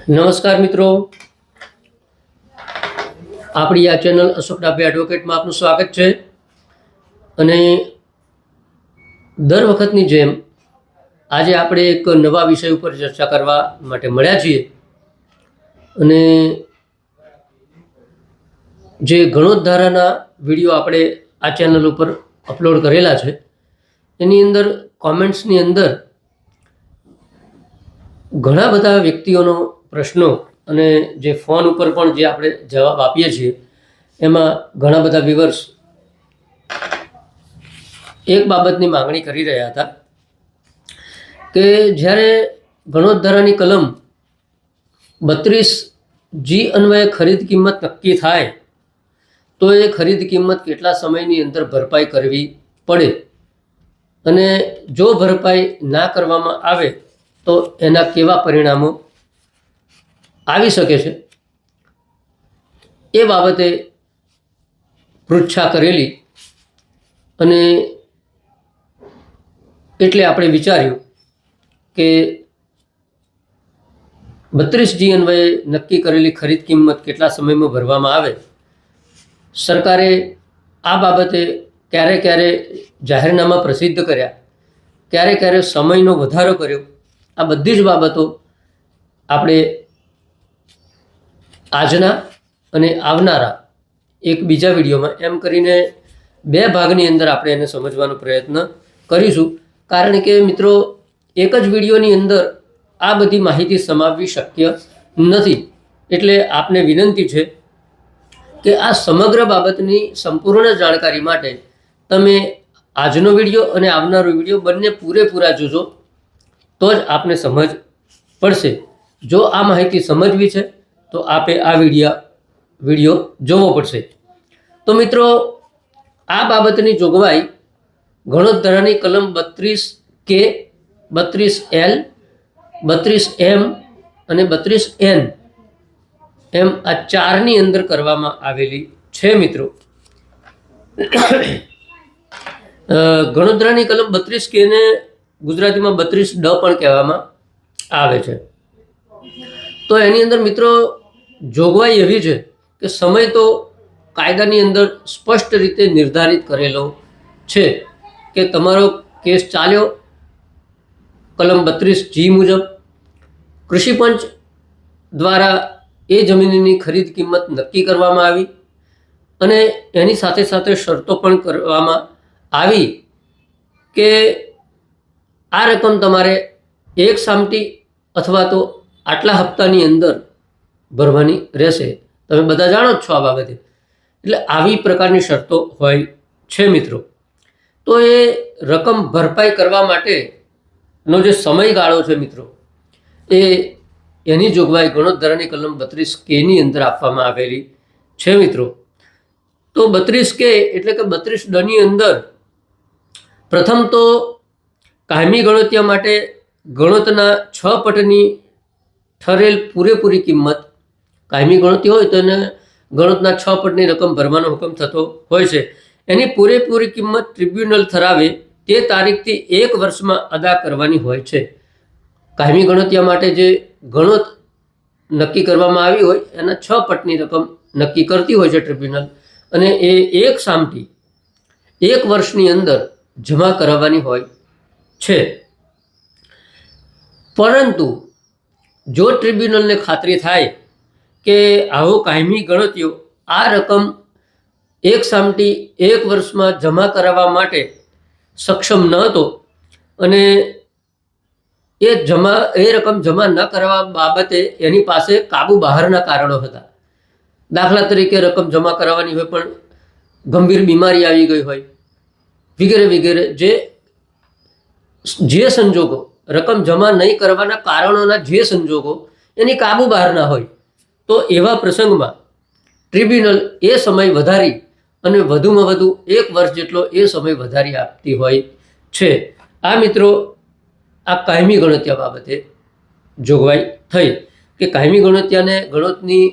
નમસ્કાર મિત્રો, આપણી આ ચેનલ અશોક ડાભી એડવોકેટમાં આપનું સ્વાગત છે. અને દર વખતની જેમ આજે આપણે એક નવા વિષય ઉપર ચર્ચા કરવા માટે મળ્યા છીએ. અને જે ગણોત ધારાના વિડીયો આપણે આ ચેનલ ઉપર અપલોડ કરેલા છે એની અંદર કોમેન્ટ્સની અંદર ઘણા બધા વ્યક્તિઓનો પ્રશ્નો અને જે ફોન ઉપર પણ જે આપણે જવાબ આપીએ છીએ એમાં ઘણા બધા વ્યુઅર્સ એક બાબતની માંગણી કરી રહ્યા હતા કે જ્યારે ગણોત ધારાની કલમ 32G અન્વયે ખરીદ કિંમત નક્કી થાય તો એ ખરીદ કિંમત કેટલા સમયની અંદર ભરપાઈ કરવી પડે, અને જો ભરપાઈ ના કરવામાં આવે તો એના કેવા પરિણામો આવી શકે છે, એ બાબતે પૃચ્છા કરેલી. અને એટલે આપણે વિચાર્યું કે 32G અન્વયે નક્કી કરેલી ખરીદ કિંમત કેટલા સમયમાં ભરવામાં આવે. સરકારે આ બાબતે ક્યારે ક્યારે જાહેરનામા પ્રસિદ્ધ કર્યા, ક્યારે ક્યારે સમયનો વધારો કર્યો, આ બધી જ બાબતો આપણે આજના અને આવનારા એક બીજા વિડીયોમાં એમ કરીને બે ભાગની અંદર આપણે એને સમજવાનો પ્રયત્ન કરીશું. કારણ કે મિત્રો, એક જ વિડીયોની અંદર આ બધી માહિતી સમાવવી શક્ય નથી. એટલે આપને વિનંતી છે કે આ સમગ્ર બાબતની સંપૂર્ણ જાણકારી માટે તમે આજનો વિડીયો અને આવનારો વિડીયો બંને પૂરેપૂરા જોજો, તો જ આપને સમજ પડશે. જો આ માહિતી સમજવી છે તો આપે આ વિડીયો જોવો પડશે. તો મિત્રો, આ બાબતની જોગવાઈ ગણોત ધારાની કલમ 32K, 32L, 32M અને 32N એમ આ ચારની અંદર કરવામાં આવેલી છે. મિત્રો, ગણોત ધારાની કલમ 32K ને ગુજરાતીમાં 32D પણ કહેવામાં આવે છે. તો એની અંદર મિત્રો જોગવાઈ એવી છે કે સમય તો કાયદાની અંદર સ્પષ્ટ રીતે નિર્ધારિત કરેલો છે કે તમારો કેસ ચાલ્યો કલમ 32G મુજબ, કૃષિ પંચ દ્વારા એ જમીનની ખરીદ કિંમત નક્કી કરવામાં આવી અને એની સાથે સાથે શરતો પણ કરવામાં આવી કે આ રકમ તમારે એક સામટી અથવા તો આટલા હપ્તાની અંદર ભરવાની રહેશે. તમે બધા જાણો જ છો આ બાબતે. એટલે આવી પ્રકારની શરતો હોય છે. મિત્રો, તો એ રકમ ભરપાઈ કરવા માટેનો જે સમયગાળો છે મિત્રો, એની જોગવાઈ ગણોત ધારાની કલમ 32Kની અંદર આપવામાં આવેલી છે. મિત્રો, તો 32K એટલે કે 32Dની અંદર પ્રથમ તો કાયમી ગણોતિયા માટે ગણોતના 6 પટની ઠરેલ પૂરેપૂરી કિંમત, કાયમી ગણોતી હોય તો એને ગણોતના 6 પટની રકમ ભરવાનો હુકમ થતો હોય છે. એની પૂરેપૂરી કિંમત ટ્રિબ્યુનલ ઠરાવે તે તારીખથી 1 વર્ષમાં અદા કરવાની હોય છે. કાયમી ગણોતિયા માટે જે ગણોત નક્કી કરવામાં આવી હોય એના 6 પટની રકમ નક્કી કરતી હોય છે ટ્રિબ્યુનલ, અને એ એક સામટી 1 વર્ષની અંદર જમા કરાવવાની હોય છે. પરંતુ જો ટ્રિબ્યુનલને ખાતરી થાય કે આવો કાયમી ગણોતિયો આ રકમ એક સામટી 1 વર્ષમાં જમા કરાવવા માટે સક્ષમ ન હતો અને એ રકમ જમા ન કરવા બાબતે એની પાસે કાબુ બહારના કારણો હતા, દાખલા તરીકે રકમ જમા કરાવવાની હોય પણ ગંભીર બીમારી આવી ગઈ હોય વગેરે વગેરે, જે સંજોગો રકમ જમા નહીં કરવાના કારણોના જે સંજોગો એની કાબુ બહારના હોય, તો એવા પ્રસંગમાં ટ્રિબ્યુનલ એ સમય વધારી અને વધુમાં વધુ 1 વર્ષ જેટલો એ સમય વધારી આપતી હોય છે. આ મિત્રો, આ કાયમી ગણોતિયા બાબતે જોગવાઈ થઈ કે કાયમી ગણોતિયાને ગણોતની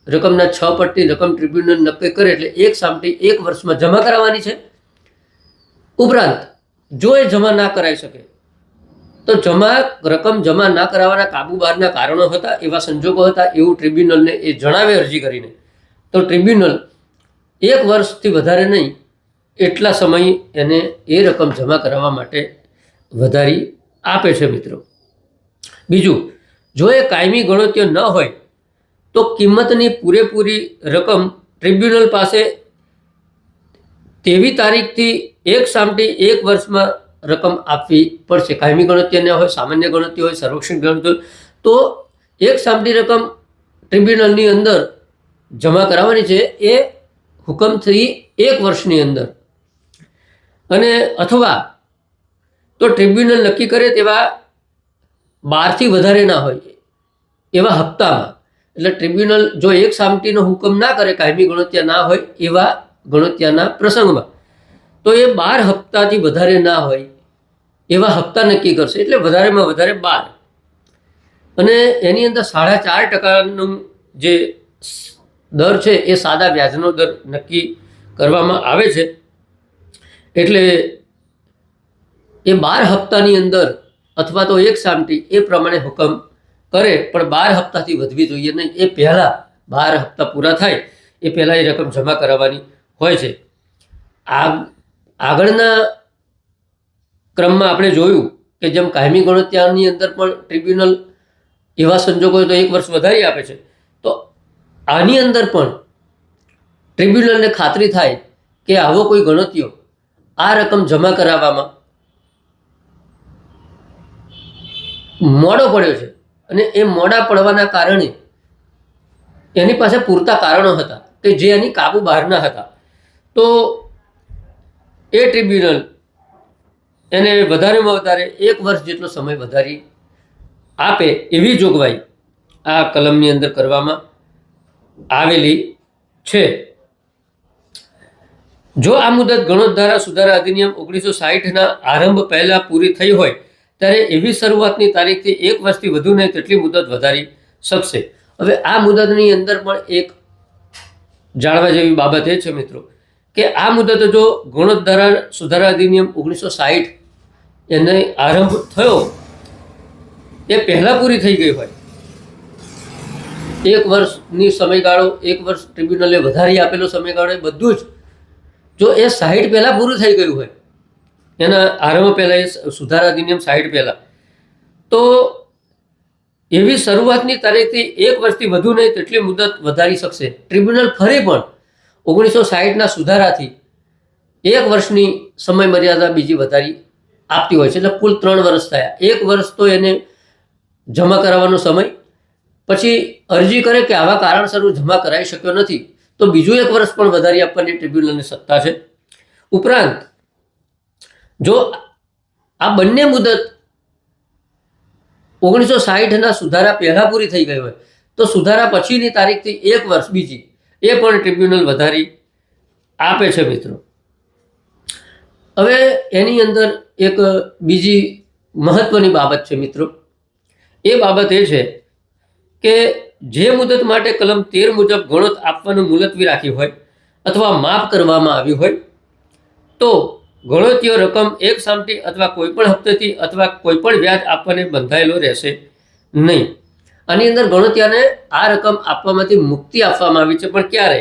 રકમના 6 પટની રકમ ટ્રિબ્યુનલ નક્કી કરે એટલે એક સામટી 1 વર્ષમાં જમા કરાવવાની છે. ઉપરાંત જો એ જમા ના કરાવી શકે તો રકમ જમા ના કરાવવાના કાબૂબારના કારણો હતા, એવા સંજોગો હતા એવું ટ્રિબ્યુનલને એ જણાવે અરજી કરીને. તો ટ્રિબ્યુનલ 1 વર્ષથી વધારે નહીં એટલા સમય એને એ રકમ જમા કરાવવા માટે વધારી આપે છે મિત્રો. બીજું, જો એ કાયમી ગણતરીઓ ન હોય તો કિંમતની પૂરેપૂરી રકમ ટ્રિબ્યુનલ પાસે તેવી તારીખથી 1 વર્ષમાં રકમ આપવી પડશે. કાયમી ગણતરી ન હોય, સામાન્ય ગણતરી હોય, સર્વેક્ષણ ગણતરી હોય, તો 1 રકમ ટ્રિબ્યુનલની અંદર જમા કરાવવાની છે એ હુકમથી 1 વર્ષની અંદર. અને અથવા તો ટ્રિબ્યુનલ નક્કી કરે તેવા 12થી વધારે ના હોય એવા હપ્તામાં. એટલે ટ્રિબ્યુનલ જો 1 સામટીનો હુકમ ના કરે, કાયમી ગણતરી ના હોય એવા ગણતરીના પ્રસંગમાં, તો એ 12 હપ્તાથી વધારે ના હોય એવા હપ્તા નક્કી કરશે. એટલે વધારેમાં વધારે 12, અને એની અંદર 4.5% જે દર છે એ સાદા વ્યાજનો દર નક્કી કરવામાં આવે છે. એટલે એ 12 હપ્તાની અંદર અથવા તો 1 સામટી એ પ્રમાણે હુકમ કરે, પણ 12 હપ્તાથી વધવી જોઈએ નહીં. એ પહેલાં 12 હપ્તા પૂરા થાય એ પહેલાં એ રકમ જમા કરાવવાની હોય છે. આગળના ક્રમમાં આપણે જોયું કે જેમ કાયમી ગણતરીની અંદર પણ ટ્રિબ્યુનલ એવા સંજોગો તો 1 વર્ષ વધારી આપે છે, તો આની અંદર પણ ટ્રિબ્યુનલને ખાતરી થાય કે આવો કોઈ ગણતરીઓ આ રકમ જમા કરાવવામાં મોડો પડ્યો છે અને એ મોડા પડવાના કારણે એની પાસે પૂરતા કારણો હતા કે જે એની કાબુ બહારના હતા, તો એ ટ્રિબ્યુનલ એને વધારેમાં વધારે 1 વર્ષ જેટલો સમય વધારી આપે એવી જોગવાઈ આ કલમની અંદર કરવામાં આવેલી છે. જો આ મુદત ગણોદ્ધારા સુધારા અધિનિયમ 1960ના આરંભ પહેલાં પૂરી થઈ હોય ત્યારે એવી શરૂઆતની તારીખથી 1 વર્ષથી વધુ નહીં તેટલી મુદત વધારી શકશે. હવે આ મુદતની અંદર પણ એક જાણવા જેવી બાબત એ છે મિત્રો કે આ મુદત જો ગણોદ્ધારા સુધારા અધિનિયમ 1960 એને આરંભ થયો એ પહેલાં પૂરી થઈ ગઈ હોય, 1 વર્ષની સમયગાળો, 1 વર્ષ ટ્રિબ્યુનલે વધારી આપેલો સમયગાળો, એ બધું જ જો એ 60 પહેલાં પૂરું થઈ ગયું હોય, એના આરંભ પહેલાં, એ સુધારા અધિનિયમ 60 પહેલાં, તો એવી શરૂઆતની તારીખથી 1 વર્ષથી વધુ નહીં તેટલી મુદત વધારી શકશે. ટ્રિબ્યુનલ ફરી પણ 1960ના સુધારાથી 1 વર્ષની સમય મર્યાદા બીજી વધારી આપતી હોય છે. એટલે કુલ 3 વર્ષ થયા. 1 વર્ષ તો એને જમા કરાવવાનો સમય, પછી અરજી કરે કે આવા કારણસર હું જમા કરાવી શક્યો નથી તો બીજું 1 વર્ષ પણ વધારી આપવાની ટ્રિબ્યુનલની સત્તા છે. ઉપરાંત જો આ બંને મુદત 1960ના સુધારા પહેલાં પૂરી થઈ ગઈ હોય તો સુધારા પછીની તારીખથી 1 વર્ષ બીજી એ પણ ટ્રિબ્યુનલ વધારી આપે છે મિત્રો. હવે એની અંદર એક બીજી મહત્વની બાબત છે મિત્રો. એ બાબત એ છે કે જે મુદત માટે કલમ 13 મુજબ ગણોત આપવાનું મુલતવી રાખી હોય અથવા માફ કરવામાં આવી હોય તો ગણોતીય રકમ 1 સામટી અથવા કોઈપણ હપ્તેથી અથવા કોઈપણ વ્યાજ આપવાને બંધાયેલો રહેશે નહીં. આની અંદર ગણોતિયાને આ રકમ આપવામાંથી મુક્તિ આપવામાં આવી છે, પણ ક્યારે?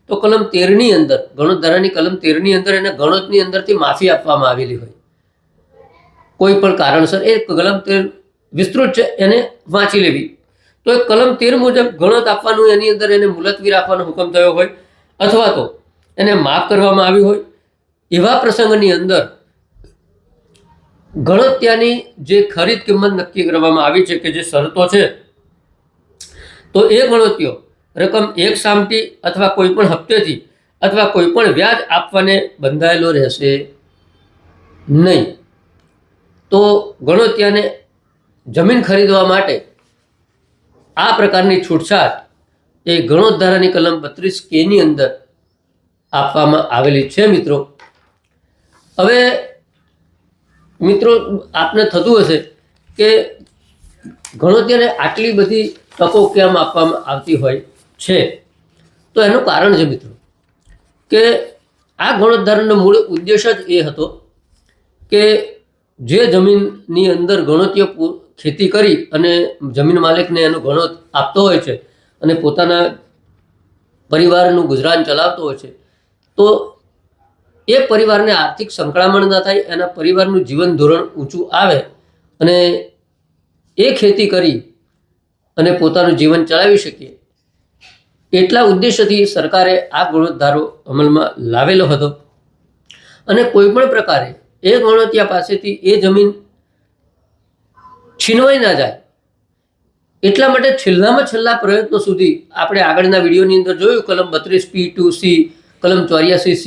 તો કલમ 13ની અંદર, ગણોતધારાની કલમ 13ની અંદર એને ગણોતની અંદરથી માફી આપવામાં આવેલી હોય કોઈ પણ કારણસર. એ કલમ 13 વિસ્તૃત છે, એને વાંચી લેવી. તો એ કલમ 13 મુજબ ગણોત આપવાનું એની અંદર એને મુલતવી રાખવાનો હુકમ થયો હોય અથવા તો એને માફ કરવામાં આવી હોય, એવા પ્રસંગની અંદર ગણોત્યાની જે ખરીદ કિંમત નક્કી કરવામાં આવી છે કે જે શરતો છે, તો એ ગણોત્યો રકમ 1 સામટી અથવા કોઈપણ હપ્તેથી અથવા કોઈપણ વ્યાજ આપવાને બંધાયેલો રહેશે નહીં. તો ગણોત્યાને જમીન ખરીદવા માટે આ પ્રકારની છૂટછાટ એ ગણોતધારાની કલમ 32K ની અંદર આપવામાં આવેલી છે મિત્રો. હવે મિત્રો આપને થતું હશે કે ગણોત્યાને આટલી બધી તકો કેમ આપવામાં આવતી હોય છે? તો એનું કારણ છે મિત્રો કે આ ગણોતધારાનો મૂળ ઉદ્દેશ જ એ હતો કે જે જમીનની અંદર ગણોતીય ખેતી કરી અને જમીન માલિકને એનું ગણોત આપતો હોય છે અને પોતાના પરિવારનું ગુજરાન ચલાવતો હોય છે, તો એ પરિવારને આર્થિક સંકળામણ ન થાય, એના પરિવારનું જીવન ધોરણ ઊંચું આવે અને એ ખેતી કરી અને પોતાનું જીવન ચલાવી શકીએ, એટલા ઉદ્દેશ્યથી સરકારે આ ગણોત અમલમાં લાવેલો હતો. અને કોઈ પણ પ્રકારે એ ગણોતિયા પાસેથી એ જમીન છીનવાઈ ના જાય એટલા માટે છેલ્લામાં છેલ્લા પ્રયત્નો સુધી આપણે આગળના વિડીયોની અંદર જોયું, કલમ 32P2C, કલમ 84C,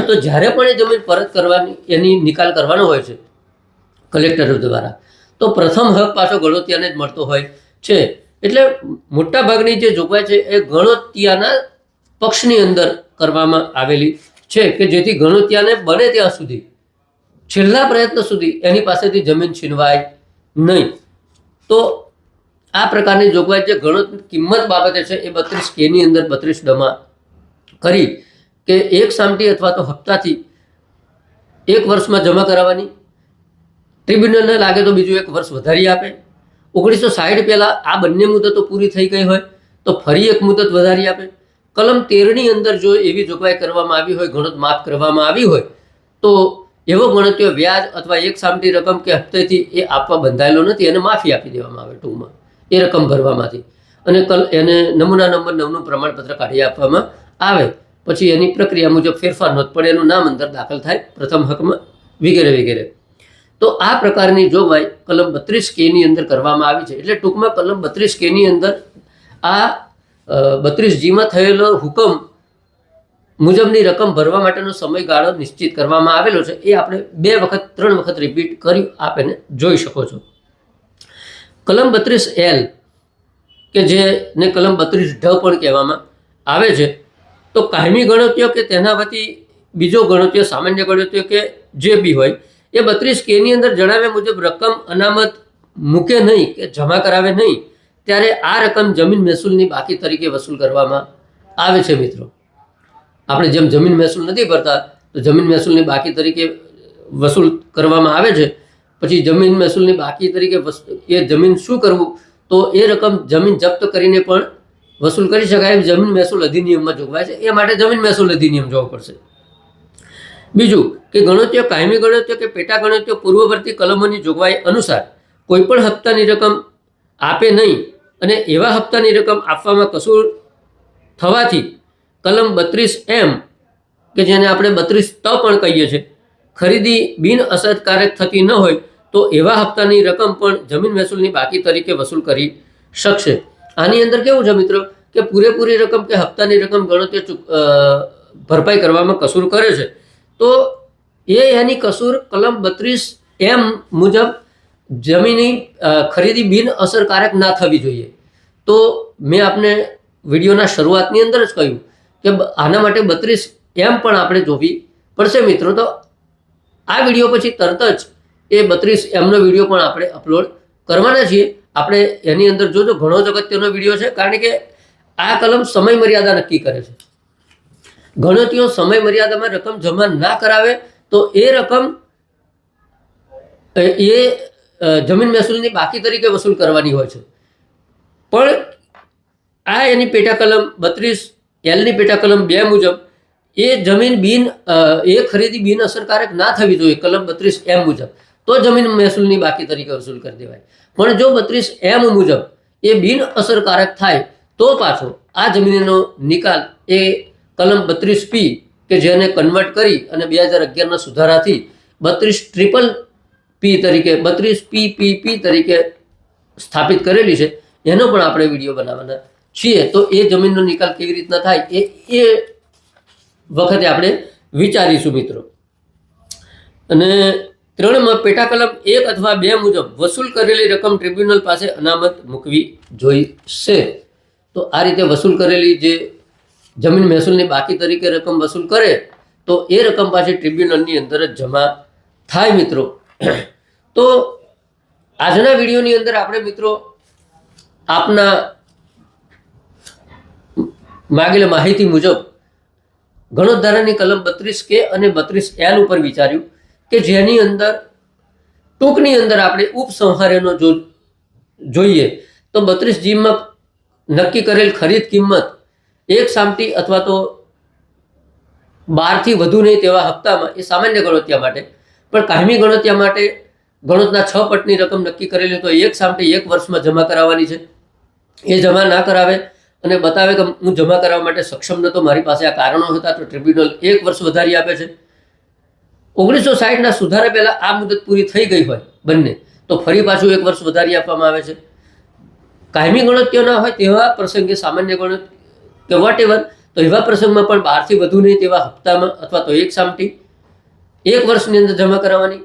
તો જ્યારે પણ એ જમીન પરત કરવાની એની નિકાલ કરવાનો હોય છે કલેક્ટર દ્વારા, તો પ્રથમ હક પાછો ગણોતિયાને જ મળતો હોય છે. એટલે મોટા ભાગની જે જોગવાઈ છે એ ગણોતિયાના પક્ષની અંદર કરવામાં આવેલી છે કે જેથી ગણોતિયાને બને ત્યાં સુધી છેલ્લા પ્રયત્ન સુધી એની પાસેથી જમીન છીનવાય નહીં. તો આ પ્રકારની જોગવાઈ જે ગણોત કિંમત બાબતે છે એ 32K ની અંદર 32D કરી કે એક સામટી અથવા તો હપ્તાથી 1 વર્ષમાં જમા કરાવવાની, ટ્રિબ્યુનલને લાગે તો બીજું 1 વર્ષ વધારી આપે. 1960 પહેલાં આ બંને મુદતો પૂરી થઈ ગઈ હોય તો ફરી એક મુદત વધારી આપે. કલમ 13ની અંદર જો એવી જોગવાઈ કરવામાં આવી હોય, ગણોત માફ કરવામાં આવી હોય, તો એવો ગણોતિયો વ્યાજ અથવા એક સામટી રકમ કે હપ્તેથી એ આપવા બંધાયેલો નથી, એને માફી આપી દેવામાં આવે ટૂંકમાં એ રકમ ભરવામાંથી, અને એને નમૂના નંબર 9નું પ્રમાણપત્ર કાઢી આપવામાં આવે. પછી એની પ્રક્રિયા મુજબ ફેરફાર નોંધ પડે, એનું નામ અંદર દાખલ થાય પ્રથમ હકમાં, વગેરે વગેરે. તો આ પ્રકારની જોગવાઈ કલમ 32K ની અંદર કરવામાં આવી છે. એટલે ટૂંકમાં કલમ 32K ની અંદર આ 32G થયેલો હુકમ મુજબની રકમ ભરવા માટેનો સમયગાળો નિશ્ચિત કરવામાં આવેલો છે. એ આપણે 3 વખત રિપીટ કરી આપને જોઈ શકો છો. કલમ 32L કે જેને કલમ 32D પણ કહેવામાં આવે છે, તો કાયમી ગણોતિયો કે તેના વતી બીજો ગણોતિયો, સામાન્ય ગણોતિયો કે જે બી હોય, એ 32K ની અંદર જણાવ્યા મુજબ રકમ અનામત મૂકે નહીં કે જમા કરાવે નહીં, ત્યારે આ રકમ જમીન મહેસૂલની બાકી તરીકે વસૂલ કરવામાં આવે છે. મિત્રો, આપણે જેમ જમીન મહેસૂલ નથી ભરતા તો જમીન મહેસૂલની બાકી તરીકે વસૂલ કરવામાં આવે છે. પછી જમીન મહેસૂલની બાકી તરીકે એ જમીન શું કરવું, તો એ રકમ જમીન જપ્ત કરીને પણ વસૂલ કરી શકાય, જમીન મહેસૂલ અધિનિયમમાં જોગવાય છે. એ માટે જમીન મહેસૂલ અધિનિયમ જોવો પડશે. બીજું કે ગણોતિયો, કાયમી ગણોતિયો કે પેટા ગણોતિયો પૂર્વવર્તી કલમોની જોગવાઈ અનુસાર કોઈપણ હપ્તાની રકમ આપે નહીં, અને એવા હપ્તાની રકમ આપવામાં કસૂર થવાથી કલમ 32M કે જેને આપણે 32T પણ કહીએ છીએ, ખરીદી બિન અસરકારક થતી ન હોય તો એવા હપ્તાની રકમ પણ જમીન મહેસૂલની બાકી તરીકે વસૂલ કરી શકશે. આની અંદર કેવું છે મિત્રો કે પૂરેપૂરી રકમ કે હપ્તાની રકમ ગણોતિયો ભરપાઈ કરવામાં કસૂર કરે છે, તો એની કસૂર કલમ 32M મુજબ જમીનની ખરીદી બિન અસરકારક ના થવી જોઈએ. તો મેં આપને વિડીયોના શરૂઆતની અંદર જ કહ્યું કે આના માટે 32M પણ આપણે જોવી પડશે મિત્રો. તો આ વિડીયો પછી તરત જ એ 32Mનો વિડીયો પણ આપણે અપલોડ કરવાના છીએ. આપણે એની અંદર જોજો, ઘણો જ અગત્યનો વિડીયો છે, કારણ કે આ કલમ સમય મર્યાદા નક્કી કરે છે. ગણોતિયો સમય મર્યાદામાં રકમ જમા ના કરાવે તો એ રકમ એ જમીન મહેસૂલની બાકી તરીકે વસૂલ કરવાની હોય છે. પણ આ એની પેટા કલમ 32L ની પેટા કલમ 2 મુજબ એ જમીન એ ખરીદી બિન અસરકારક ના થવી જોઈએ કલમ 32M મુજબ, તો જમીન મહેસૂલની બાકી તરીકે વસૂલ કરી દેવાય. પણ જો 32M મુજબ એ બિન અસરકારક થાય તો પાછો આ જમીનનો નિકાલ એ કલમ 32P કે જેને કન્વર્ટ કરી અને 2011ના સુધારાથી 32PP તરીકે 32PPP તરીકે સ્થાપિત કરેલી છે, એનો પણ આપણે વિડીયો બનાવવાના છીએ. તો એ જમીનનો નિકાલ કેવી રીતના થાય એ વખતે આપણે વિચારીશું મિત્રો. અને 3માં પેટા કલમ 1 અથવા 2 મુજબ વસૂલ કરેલી રકમ ટ્રિબ્યુનલ પાસે અનામત મૂકવી જોઈશે. તો આ રીતે વસૂલ કરેલી જે જમીન મહેસૂલની બાકી તરીકે રકમ વસૂલ કરે તો એ રકમ પાછી ટ્રિબ્યુનલની અંદર જ જમા થાય મિત્રો. તો આજના વિડીયોની અંદર આપણે મિત્રો આપના માગેલ માહિતી મુજબ ગણોત ધારાની કલમ 32K અને 32L ઉપર વિચાર્યું કે જેની અંદર ટૂંકની અંદર આપણે ઉપસંહાર્યનો જો જોઈએ તો 32Gમાં નક્કી કરેલ ખરીદ કિંમત એક સામટી અથવા તો 12 થી વધુ નહીં તેવા હપ્તામાં એ સામાન્ય ગણોત્યા માટે, પણ કાયમી ગણોત્યા માટે ગણોતના 6 પટની રકમ નક્કી કરેલી તો એક સામટી 1 વર્ષમાં જમા કરાવવાની છે. એ જમા ના કરાવે અને બતાવે કે હું જમા કરાવવા માટે સક્ષમ નહોતો, મારી પાસે આ કારણો હતા, તો ટ્રિબ્યુનલ 1 વર્ષ વધારી આપે છે. 1960ના સુધારા પહેલા આ મુદત પૂરી થઈ ગઈ હોય બંને, તો ફરી પાછું 1 વર્ષ વધારી આપવામાં આવે છે. કાયમી ગણોત્યો ના હોય તેવા પ્રસંગે સામાન્ય ગણોત કે વોટ એવર, તો એવા પ્રસંગમાં પણ 12 થી વધુ નહીં તેવા હપ્તામાં અથવા તો એક સામટી 1 વર્ષની અંદર જમા કરાવવાની.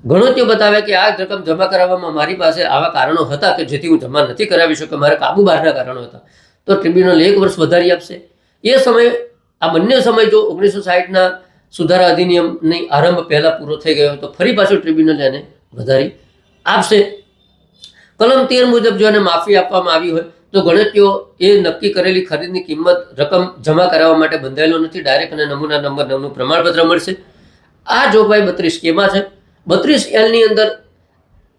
ગણોત્યો બતાવે કે આ રકમ જમા કરાવવામાં મારી પાસે આવા કારણો હતા કે જેથી હું જમા નથી કરાવી શક્યો, મારા કાબુ બહારના કારણો હતા, તો ટ્રિબ્યુનલ 1 વર્ષ વધારી આપશે. એ સમય, આ બંને સમય જો 1960ના સુધારા અધિનિયમની આરંભ પહેલાં પૂરો થઈ ગયો તો ફરી પાછું ટ્રિબ્યુનલ એને વધારી આપશે. કલમ 13 મુજબ જો એને માફી આપવામાં આવી હોય તો ગણોત્યો એ નક્કી કરેલી ખરીદની કિંમત રકમ જમા કરાવવા માટે બંધાયેલો નથી, ડાયરેક્ટ અને નમૂના નંબર 9નું પ્રમાણપત્ર મળશે. આ જોગવાઈ 32Kમાં છે. 32Lની અંદર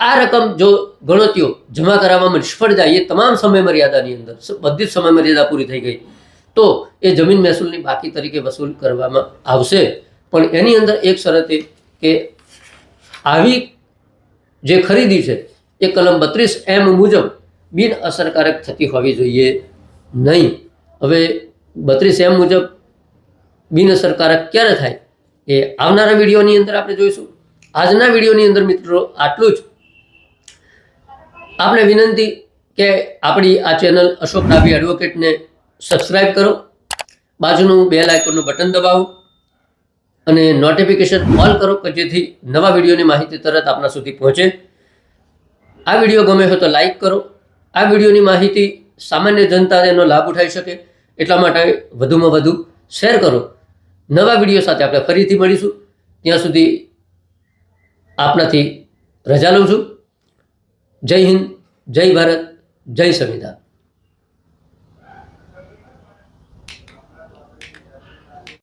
આ રકમ જો ગણોત્યો જમા કરાવવામાં નિષ્ફળ જાય, એ તમામ સમય મર્યાદાની અંદર બધી જ સમય મર્યાદા પૂરી થઈ ગઈ, તો એ જમીન મહેસૂલની બાકી તરીકે વસૂલ કરવામાં આવશે. પણ એની અંદર એક શરત એ કે આવી જે ખરીદી છે એ કલમ 32M મુજબ બિન અસરકારક થતી હોવી જોઈએ નહીં. હવે 32M મુજબ બિન અસરકારક ક્યારે થાય એ આવનારા વિડીયોની અંદર આપણે જોઈશું. આજના વિડીયોની અંદર મિત્રો આટલું જ. આપણે વિનંતી કે આપણી આ ચેનલ અશોક ડાભી એડવોકેટને સબસ્ક્રાઈબ કરો, બાજુનું બેલ આઇકોનનું બટન દબાવો અને નોટિફિકેશન ઓલ કરો કે જેથી નવા વિડીયોની માહિતી તરત આપના સુધી પહોંચે. આ વિડીયો ગમે હોય તો લાઈક કરો. આ વિડીયોની માહિતી સામાન્ય જનતા એનો લાભ ઉઠાવી શકે એટલા માટે વધુમાં વધુ શેર કરો. નવા વિડીયો સાથે આપણે ફરીથી મળીશું. ત્યાં સુધી આપનાથી રજા લઉં છું. જય હિન્દ, જય ભારત, જય સંવિધાન.